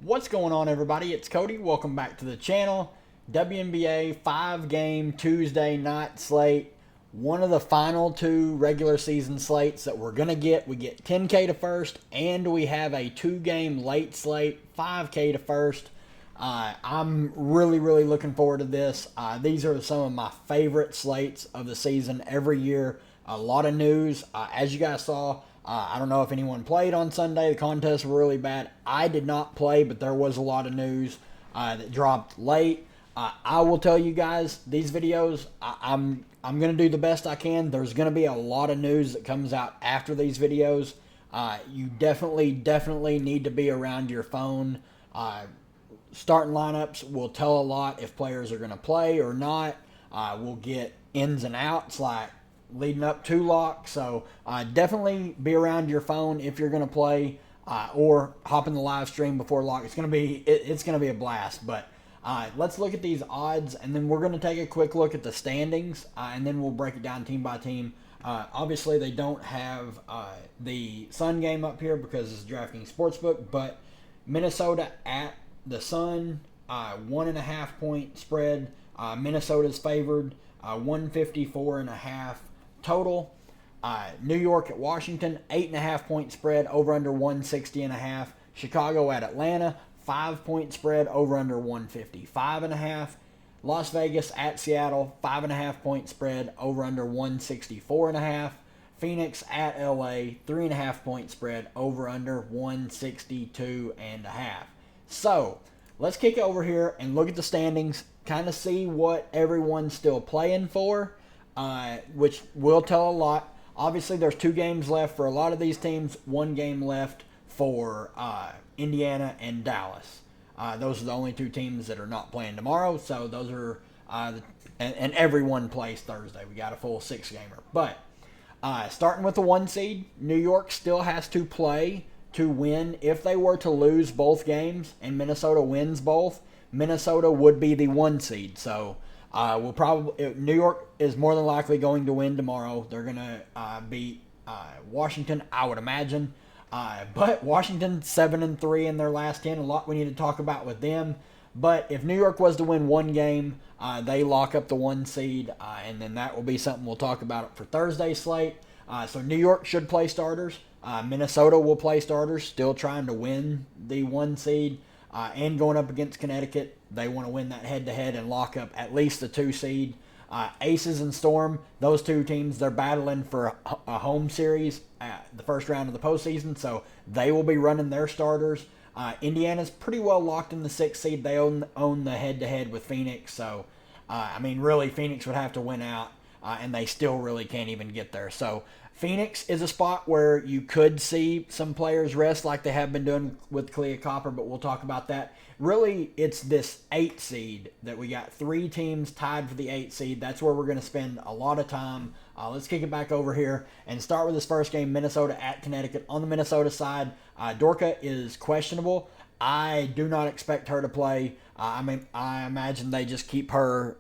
What's going on, everybody? It's Cody. Welcome back to the channel. WNBA 5-game Tuesday night slate. One of the final two regular season slates that we're going to get. We get 10K to first, and we have a 2-game late slate, 5K to first. I'm really looking forward to this. These are some of my favorite slates of the season every year. A lot of news. As you guys saw, I don't know if anyone played on Sunday. The contests were really bad. I did not play, but there was a lot of news that dropped late. I will tell you guys, these videos, I'm going to do the best I can. There's going to be a lot of news that comes out after these videos. You definitely need to be around your phone. Starting lineups will tell a lot if players are going to play or not. We'll get ins and outs like leading up to lock. So definitely be around your phone if you're going to play, or hop in the live stream before lock. It's going to be a blast. But let's look at these odds, and then we're going to take a quick look at the standings, and then we'll break it down team by team. Obviously, they don't have the Sun game up here because it's Draftkings Sportsbook, but Minnesota at the Sun, 1.5 point spread. Minnesota's favored, 154.5 total. New York at Washington, 8.5 point spread, over under 160.5. Chicago at Atlanta, 5 point spread, over under 155.5. Las Vegas at Seattle, 5.5 point spread, over under 164.5. Phoenix at LA, 3.5 point spread, over under 162.5. So let's kick over here and look at the standings, kind of see what everyone's still playing for, which will tell a lot. Obviously, there's 2 games left for a lot of these teams, 1 game left for Indiana and Dallas. Those are the only 2 teams that are not playing tomorrow, so those are, and everyone plays Thursday. We got a full 6-gamer. But starting with the 1 seed, New York still has to play to win. If they were to lose both games and Minnesota wins both, Minnesota would be the 1 seed. So New York is more than likely going to win tomorrow. They're going to beat Washington, I would imagine. But Washington 7-3 in their last 10. A lot we need to talk about with them. But if New York was to win 1 game, they lock up the 1 seed, and then that will be something we'll talk about for Thursday's slate. So New York should play starters. Minnesota will play starters, still trying to win the 1 seed, and going up against Connecticut. They want to win that head-to-head and lock up at least the 2 seed. Aces and Storm, those 2 teams, they're battling for a home series at the first round of the postseason, so they will be running their starters. Indiana's pretty well locked in the 6th seed. They own the head-to-head with Phoenix, so, really, Phoenix would have to win out, and they still really can't even get there. So Phoenix is a spot where you could see some players rest like they have been doing with Clea Copper, but we'll talk about that. Really, it's this 8 seed that we got 3 teams tied for the 8 seed. That's where we're going to spend a lot of time. Let's kick it back over here and start with this first game, Minnesota at Connecticut. On the Minnesota side, Dorka is questionable. I do not expect her to play. I imagine they just keep her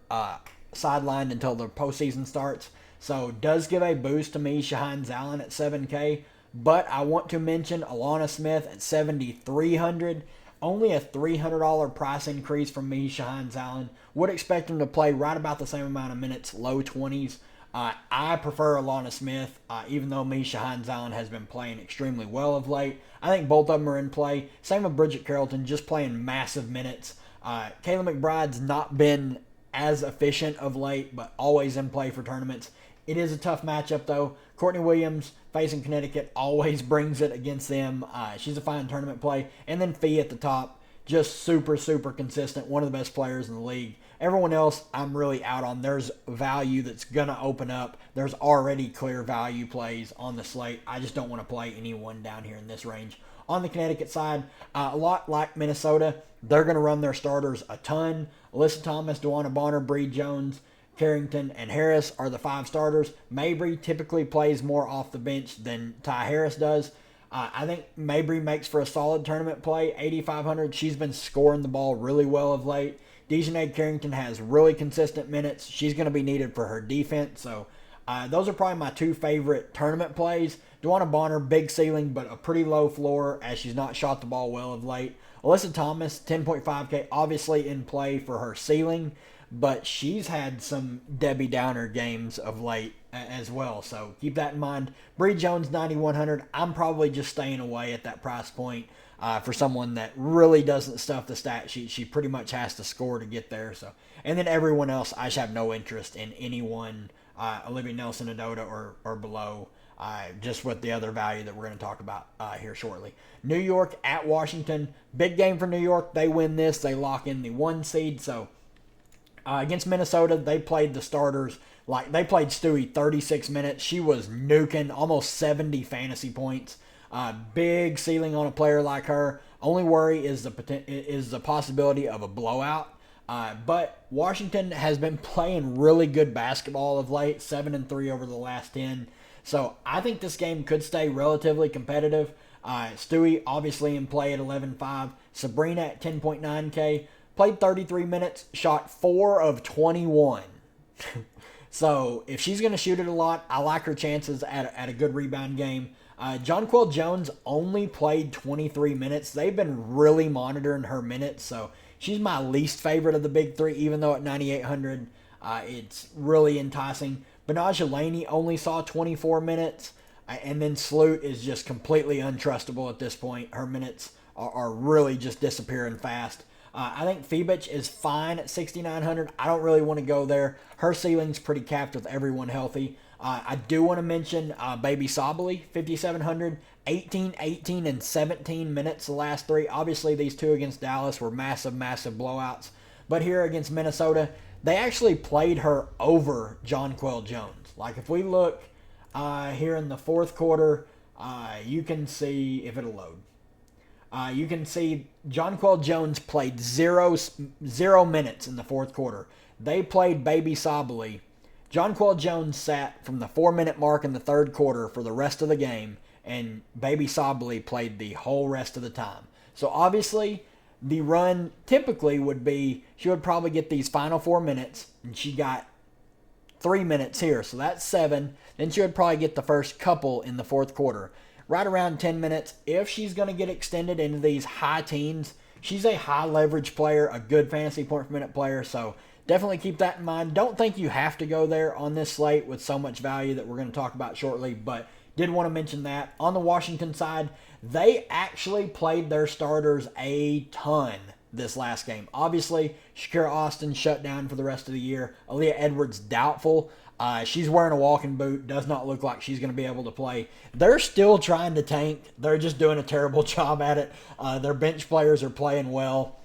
sidelined until the postseason starts. So does give a boost to me, Shaheen Allen at 7K. But I want to mention Alana Smith at 7,300. Only a $300 price increase from me, Shaheen Allen. Would expect him to play right about the same amount of minutes, low 20s. I prefer Alana Smith, even though Shaheen Allen has been playing extremely well of late. I think both of them are in play. Same with Bridget Carrollton, just playing massive minutes. Kayla McBride's not been as efficient of late, but always in play for tournaments. It is a tough matchup, though. Courtney Williams, facing Connecticut, always brings it against them. She's a fine tournament play. And then Fee at the top, just super consistent, one of the best players in the league. Everyone else, I'm really out on. There's value that's going to open up. There's already clear value plays on the slate. I just don't want to play anyone down here in this range. On the Connecticut side, a lot like Minnesota, they're going to run their starters a ton. Alyssa Thomas, DeWanna Bonner, Bree Jones, Carrington, and Harris are the 5 starters. Mabry typically plays more off the bench than Ty Harris does. I think Mabry makes for a solid tournament play, 8,500. She's been scoring the ball really well of late. Dejanay Carrington has really consistent minutes. She's going to be needed for her defense, so Those are probably my two favorite tournament plays. Dewana Bonner, big ceiling, but a pretty low floor as she's not shot the ball well of late. Alyssa Thomas, 10.5K, obviously in play for her ceiling, but she's had some Debbie Downer games of late as well, so keep that in mind. Bree Jones, 9,100. I'm probably just staying away at that price point for someone that really doesn't stuff the stat sheet. She pretty much has to score to get there. So, and then everyone else, I just have no interest in anyone, Olivia Nelson-Adota or below. Just with the other value that we're going to talk about here shortly. New York at Washington. Big game for New York. They win this. They lock in the 1 seed. So against Minnesota, they played the starters. Like they played Stewie 36 minutes. She was nuking almost 70 fantasy points. Big ceiling on a player like her. Only worry is the possibility of a blowout. But Washington has been playing really good basketball of late. 7-3 over the last 10. So I think this game could stay relatively competitive. Stewie obviously in play at 11.5. Sabrina at 10.9K. Played 33 minutes. Shot 4 of 21. So if she's going to shoot it a lot, I like her chances at a good rebound game. Jonquel Jones only played 23 minutes. They've been really monitoring her minutes. So she's my least favorite of the big three, even though at 9,800 it's really enticing. Benaja Laney only saw 24 minutes, and then Sloot is just completely untrustable at this point. Her minutes are really just disappearing fast. I think Febich is fine at 6,900. I don't really want to go there. Her ceiling's pretty capped with everyone healthy. I do want to mention Baby Sabali, 5,700, 18, 18, and 17 minutes the last three. Obviously, these two against Dallas were massive blowouts. But here against Minnesota, they actually played her over Jonquel Jones. Like, if we look here in the fourth quarter, you can see, if it'll load, you can see Jonquel Jones played zero minutes in the fourth quarter. They played Baby Sabali. Jonquel Jones sat from the 4-minute mark in the third quarter for the rest of the game, and Baby Sabali played the whole rest of the time. So obviously, the run typically would be, she would probably get these final 4 minutes, and she got 3 minutes here, so that's 7. Then she would probably get the first couple in the fourth quarter. Right around 10 minutes. If she's going to get extended into these high teens, she's a high leverage player, a good fantasy point per minute player, so definitely keep that in mind. Don't think you have to go there on this slate with so much value that we're going to talk about shortly, but did want to mention that. On the Washington side, they actually played their starters a ton this last game. Obviously, Shakira Austin shut down for the rest of the year. Aaliyah Edwards doubtful. She's wearing a walking boot. Does not look like she's going to be able to play. They're still trying to tank. They're just doing a terrible job at it. Their bench players are playing well.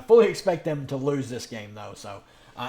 Fully expect them to lose this game, though. So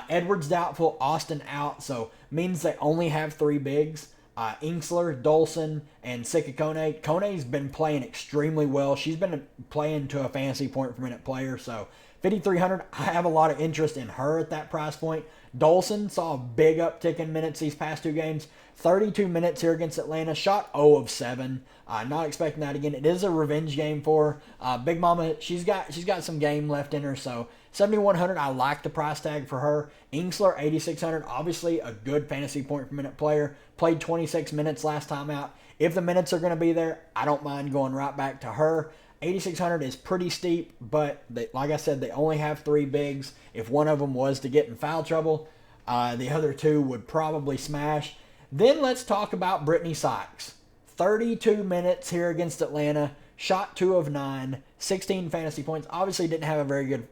Edwards doubtful, Austin out. So means they only have 3 bigs. Inksler, Dolson, and Sika Kone. Kone's been playing extremely well. She's been playing to a fantasy point per minute player. So 5,300, I have a lot of interest in her at that price point. Dolson saw a big uptick in minutes these past 2 games. 32 minutes here against Atlanta. Shot 0 of 7. Not expecting that again. It is a revenge game for her. Big Mama, she's got some game left in her. So 7,100, I like the price tag for her. Inksler, 8,600, obviously a good fantasy point per minute player. Played 26 minutes last time out. If the minutes are going to be there, I don't mind going right back to her. 8,600 is pretty steep, but like I said, they only have 3 bigs. If one of them was to get in foul trouble, the other 2 would probably smash. Then let's talk about Brittany Sykes. 32 minutes here against Atlanta. Shot 2 of 9. 16 fantasy points. Obviously didn't have a very good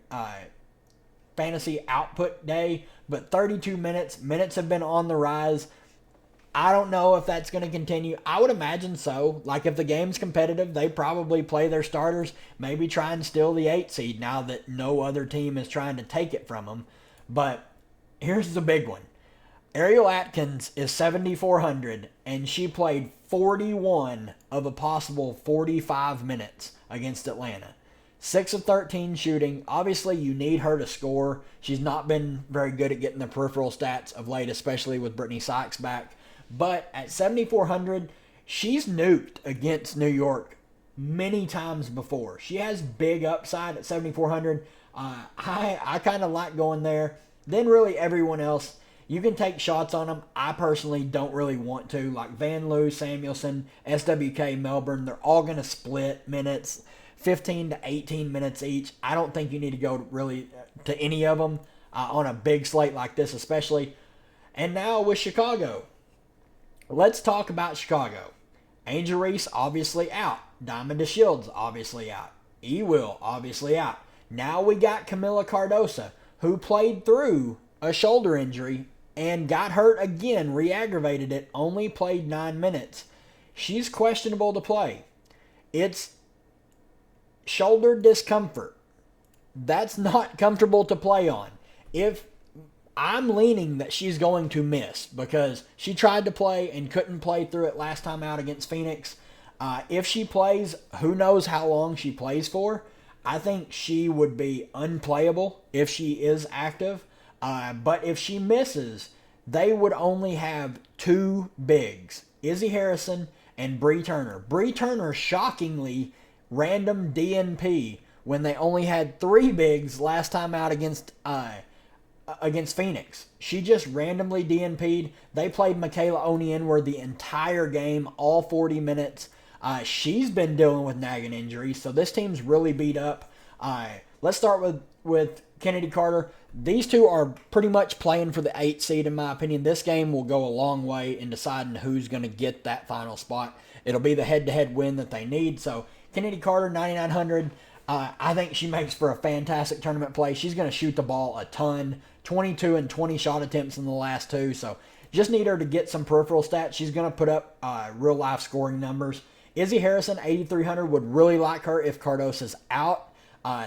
fantasy output day, but 32 minutes. Minutes have been on the rise. I don't know if that's going to continue. I would imagine so. Like, if the game's competitive, they probably play their starters, maybe try and steal the 8 seed now that no other team is trying to take it from them. But here's the big one. Ariel Atkins is 7,400, and she played 41 of a possible 45 minutes against Atlanta. 6 of 13 shooting. Obviously, you need her to score. She's not been very good at getting the peripheral stats of late, especially with Brittany Sykes back. But at 7,400, she's nuked against New York many times before. She has big upside at 7,400. I kind of like going there. Then really everyone else, You can take shots on them. I personally don't really want to. Like Van Loo, Samuelson, SWK, Melbourne, they're all going to split minutes, 15 to 18 minutes each. I don't think you need to go really to any of them on a big slate like this especially. And now with Chicago. Let's talk about Chicago. Angel Reese obviously out. Diamond DeShields obviously out. E-Will obviously out. Now we got Camila Cardosa, who played through a shoulder injury and got hurt again, re-aggravated it, only played 9 minutes. She's questionable to play. It's shoulder discomfort. That's not comfortable to play on. If I'm leaning that she's going to miss because she tried to play and couldn't play through it last time out against Phoenix. If she plays, who knows how long she plays for. I think she would be unplayable if she is active. But if she misses, they would only have 2 bigs, Izzy Harrison and Bree Turner. Bree Turner shockingly random DNP when they only had 3 bigs last time out against Phoenix. She just randomly DNP'd. They played Michaela Onyenwere the entire game, all 40 minutes. She's been dealing with nagging injuries, so this team's really beat up. Let's start with Kennedy Carter. These two are pretty much playing for the 8th seed, in my opinion. This game will go a long way in deciding who's going to get that final spot. It'll be the head-to-head win that they need. So Kennedy Carter, 9,900. I think she makes for a fantastic tournament play. She's going to shoot the ball a ton. 22 and 20 shot attempts in the last 2. So just need her to get some peripheral stats. She's going to put up real-life scoring numbers. Izzy Harrison, 8,300, would really like her if Cardosa's out.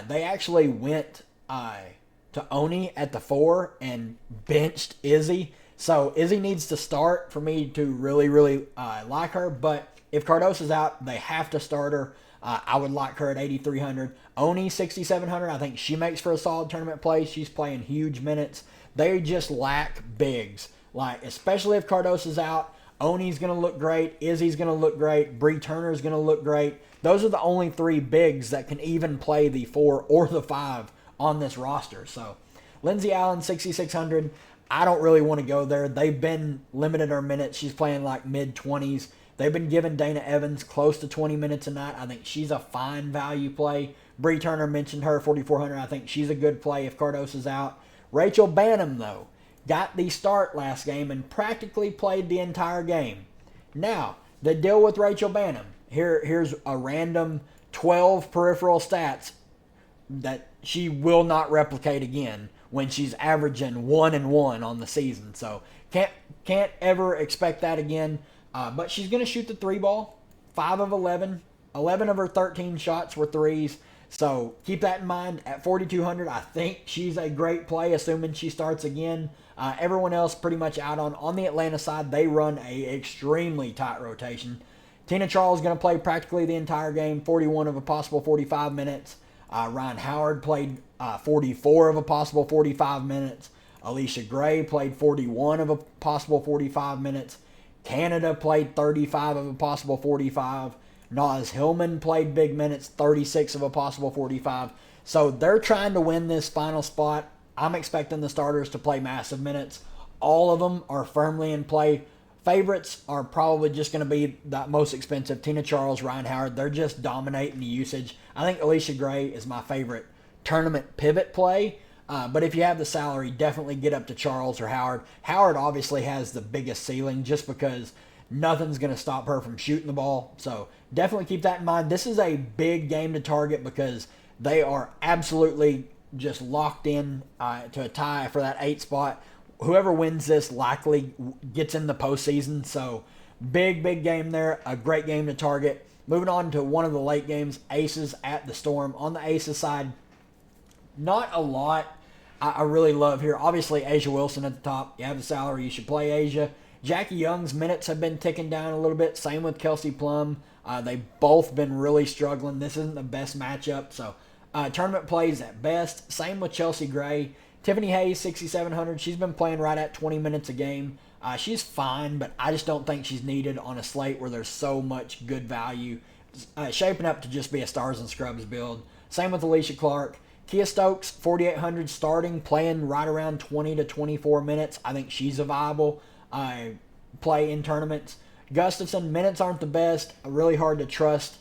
They actually went to Oni at the 4 and benched Izzy. So Izzy needs to start for me to really, really like her. But if Cardosa's out, they have to start her. I would like her at 8,300. Oni, 6,700. I think she makes for a solid tournament play. She's playing huge minutes. They just lack bigs. Like, especially if Cardosa's out, Oni's going to look great. Izzy's going to look great. Bree Turner's going to look great. Those are the only 3 bigs that can even play the 4 or the 5 on this roster. So, Lindsay Allen, 6,600. I don't really want to go there. They've been limited her minutes. She's playing like mid-20s. They've been giving Dana Evans close to 20 minutes a night. I think she's a fine value play. Bree Turner mentioned her, 4,400. I think she's a good play if Cardosa's out. Rachel Bannum, though, got the start last game and practically played the entire game. Now, the deal with Rachel Bannum. Here's a random 12 peripheral stats that she will not replicate again when she's averaging 1-1 on the season. So can't ever expect that again. But she's going to shoot the 3 ball, 5 of 11. 11 of her 13 shots were 3s. So keep that in mind. At 4,200, I think she's a great play, assuming she starts again. Everyone else pretty much out on the Atlanta side. They run a extremely tight rotation. Tina Charles is going to play practically the entire game, 41 of a possible 45 minutes. Ryan Howard played 44 of a possible 45 minutes. Alicia Gray played 41 of a possible 45 minutes. Canada played 35 of a possible 45. Naz Hillman played big minutes, 36 of a possible 45. So they're trying to win this final spot. I'm expecting the starters to play massive minutes. All of them are firmly in play. Favorites are probably just going to be the most expensive. Tina Charles, Ryan Howard, they're just dominating the usage. I think Alicia Gray is my favorite tournament pivot play. But if you have the salary, definitely get up to Charles or Howard. Howard obviously has the biggest ceiling just because nothing's going to stop her from shooting the ball. So definitely keep that in mind. This is a big game to target because they are absolutely just locked in to a tie for that 8 spot. Whoever wins this likely gets in the postseason. So big game there. A great game to target. Moving on to one of the late games, Aces at the Storm. On the Aces side, not a lot I really love here. Obviously, Asia Wilson at the top. You have the salary. You should play Asia. Jackie Young's minutes have been ticking down a little bit. Same with Kelsey Plum. They've both been really struggling. This isn't the best matchup. So tournament plays at best. Same with Chelsea Gray. Tiffany Hayes, 6,700. She's been playing right at 20 minutes a game. She's fine, but I just don't think she's needed on a slate where there's so much good value. Shaping up to just be a Stars and Scrubs build. Same with Alicia Clark. Kia Stokes, 4,800 starting, playing right around 20 to 24 minutes. I think she's a viable play in tournaments. Gustafson, minutes aren't the best, really hard to trust,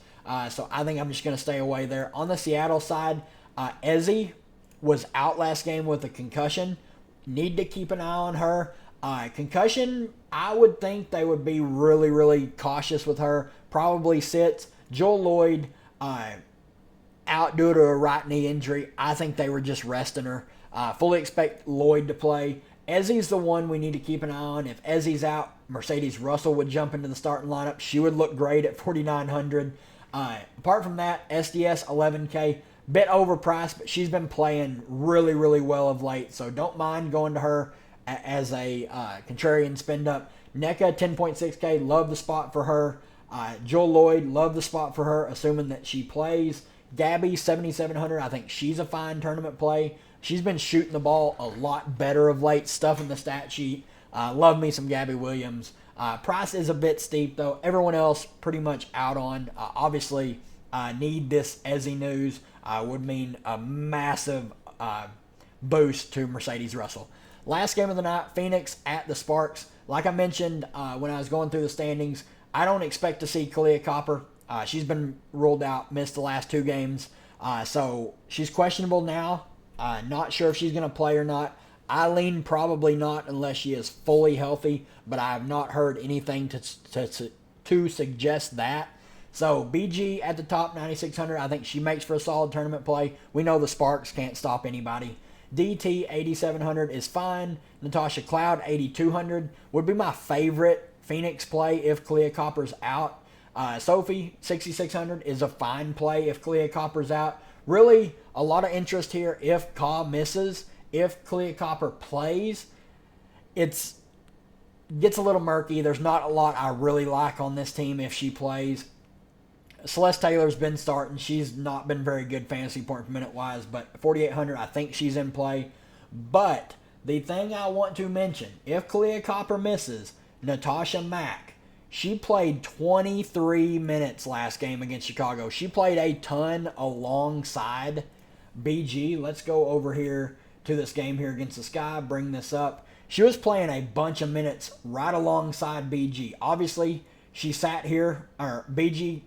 so I think I'm just going to stay away there. On the Seattle side, Ezzy was out last game with a concussion. Need to keep an eye on her. Concussion, I would think they would be really, really cautious with her. Probably sits. Joel Lloyd, out due to a right knee injury. I think they were just resting her. Fully expect Lloyd to play. Ezzy's the one we need to keep an eye on. If Ezzy's out, Mercedes Russell would jump into the starting lineup. She would look great at 4,900. Apart from that, SDS 11K, bit overpriced, but she's been playing really, really well of late. So don't mind going to her as a contrarian spend up. NECA 10.6K, love the spot for her. Joel Lloyd, love the spot for her, assuming that she plays. Gabby 7,700, I think she's a fine tournament play. She's been shooting the ball a lot better of late, stuffing the stat sheet. Love me some Gabby Williams. Price is a bit steep, though. Everyone else pretty much out on. Obviously, need this Ezzy news. Would mean a massive boost to Mercedes Russell. Last game of the night, Phoenix at the Sparks. Like I mentioned when I was going through the standings, I don't expect to see Kalia Copper. She's been ruled out, missed the last 2 games. So she's questionable now. Not sure if she's going to play or not. I lean probably not unless she is fully healthy, but I have not heard anything to suggest that. So BG at the top, 9,600. I think she makes for a solid tournament play. We know the Sparks can't stop anybody. DT 8,700 is fine. Natasha Cloud 8,200 would be my favorite Phoenix play if Kalia Copper's out. Sophie 6,600 is a fine play if Kalia Copper's out. Really a lot of interest here if Ka misses. If Kalia Copper plays, it gets a little murky. There's not a lot I really like on this team if she plays. Celeste Taylor's been starting. She's not been very good fantasy point per minute wise, but 4,800, I think she's in play. But the thing I want to mention, if Kalia Copper misses, Natasha Mack, she played 23 minutes last game against Chicago. She played a ton alongside BG. Let's go over here to this game here against the Sky, bring this up. She was playing a bunch of minutes right alongside BG. Obviously, she sat here, or BG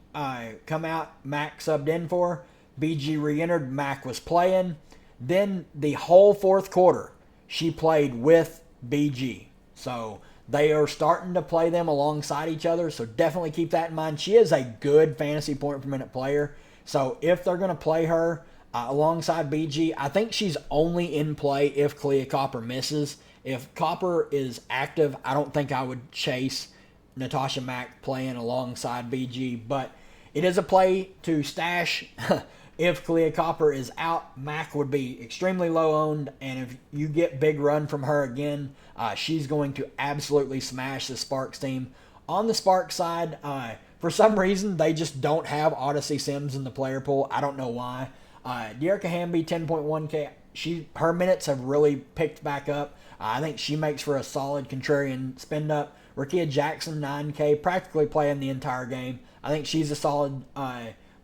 come out, Mac subbed in for her. BG re-entered, Mac was playing. Then the whole fourth quarter, she played with BG. So they are starting to play them alongside each other, so definitely keep that in mind. She is a good fantasy point per minute player. So if they're going to play her alongside BG, I think she's only in play if Kalia Copper misses. If Copper is active, I don't think I would chase Natasha Mack playing alongside BG, but it is a play to stash. If Kalia Copper is out, Mack would be extremely low owned, and if you get big run from her again, she's going to absolutely smash the Sparks team. On the Sparks side, for some reason, they just don't have Odyssey Sims in the player pool. I don't know why. Dearica Hamby, 10.1K. Her minutes have really picked back up. I think she makes for a solid contrarian spend up. Rakia Jackson, 9K, practically playing the entire game. I think she's a solid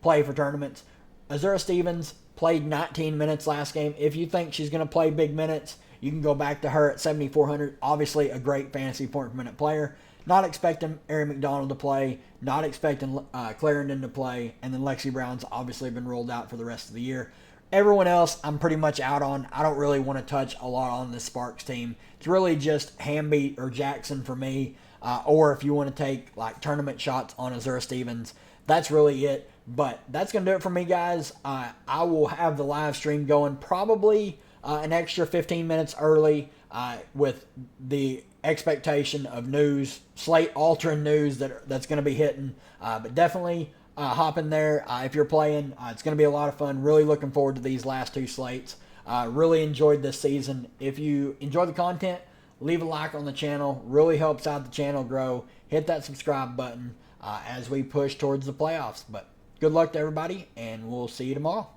play for tournaments. Azura Stevens played 19 minutes last game. If you think she's going to play big minutes, you can go back to her at 7,400. Obviously, a great fantasy point per minute player. Not expecting Ari McDonald to play. Not expecting Clarendon to play. And then Lexi Brown's obviously been rolled out for the rest of the year. Everyone else, I'm pretty much out on. I don't really want to touch a lot on this Sparks team. It's really just Hamby or Jackson for me. Or if you want to take like tournament shots on Azura Stevens, that's really it. But that's going to do it for me, guys. I will have the live stream going probably an extra 15 minutes early with the expectation of news, slate altering news that's going to be hitting. But definitely hop in there if you're playing. It's going to be a lot of fun. Really looking forward to these last 2 slates. Really enjoyed this season. If you enjoy the content, leave a like on the channel. Really helps out the channel grow. Hit that subscribe button as we push towards the playoffs. But good luck to everybody, and we'll see you tomorrow.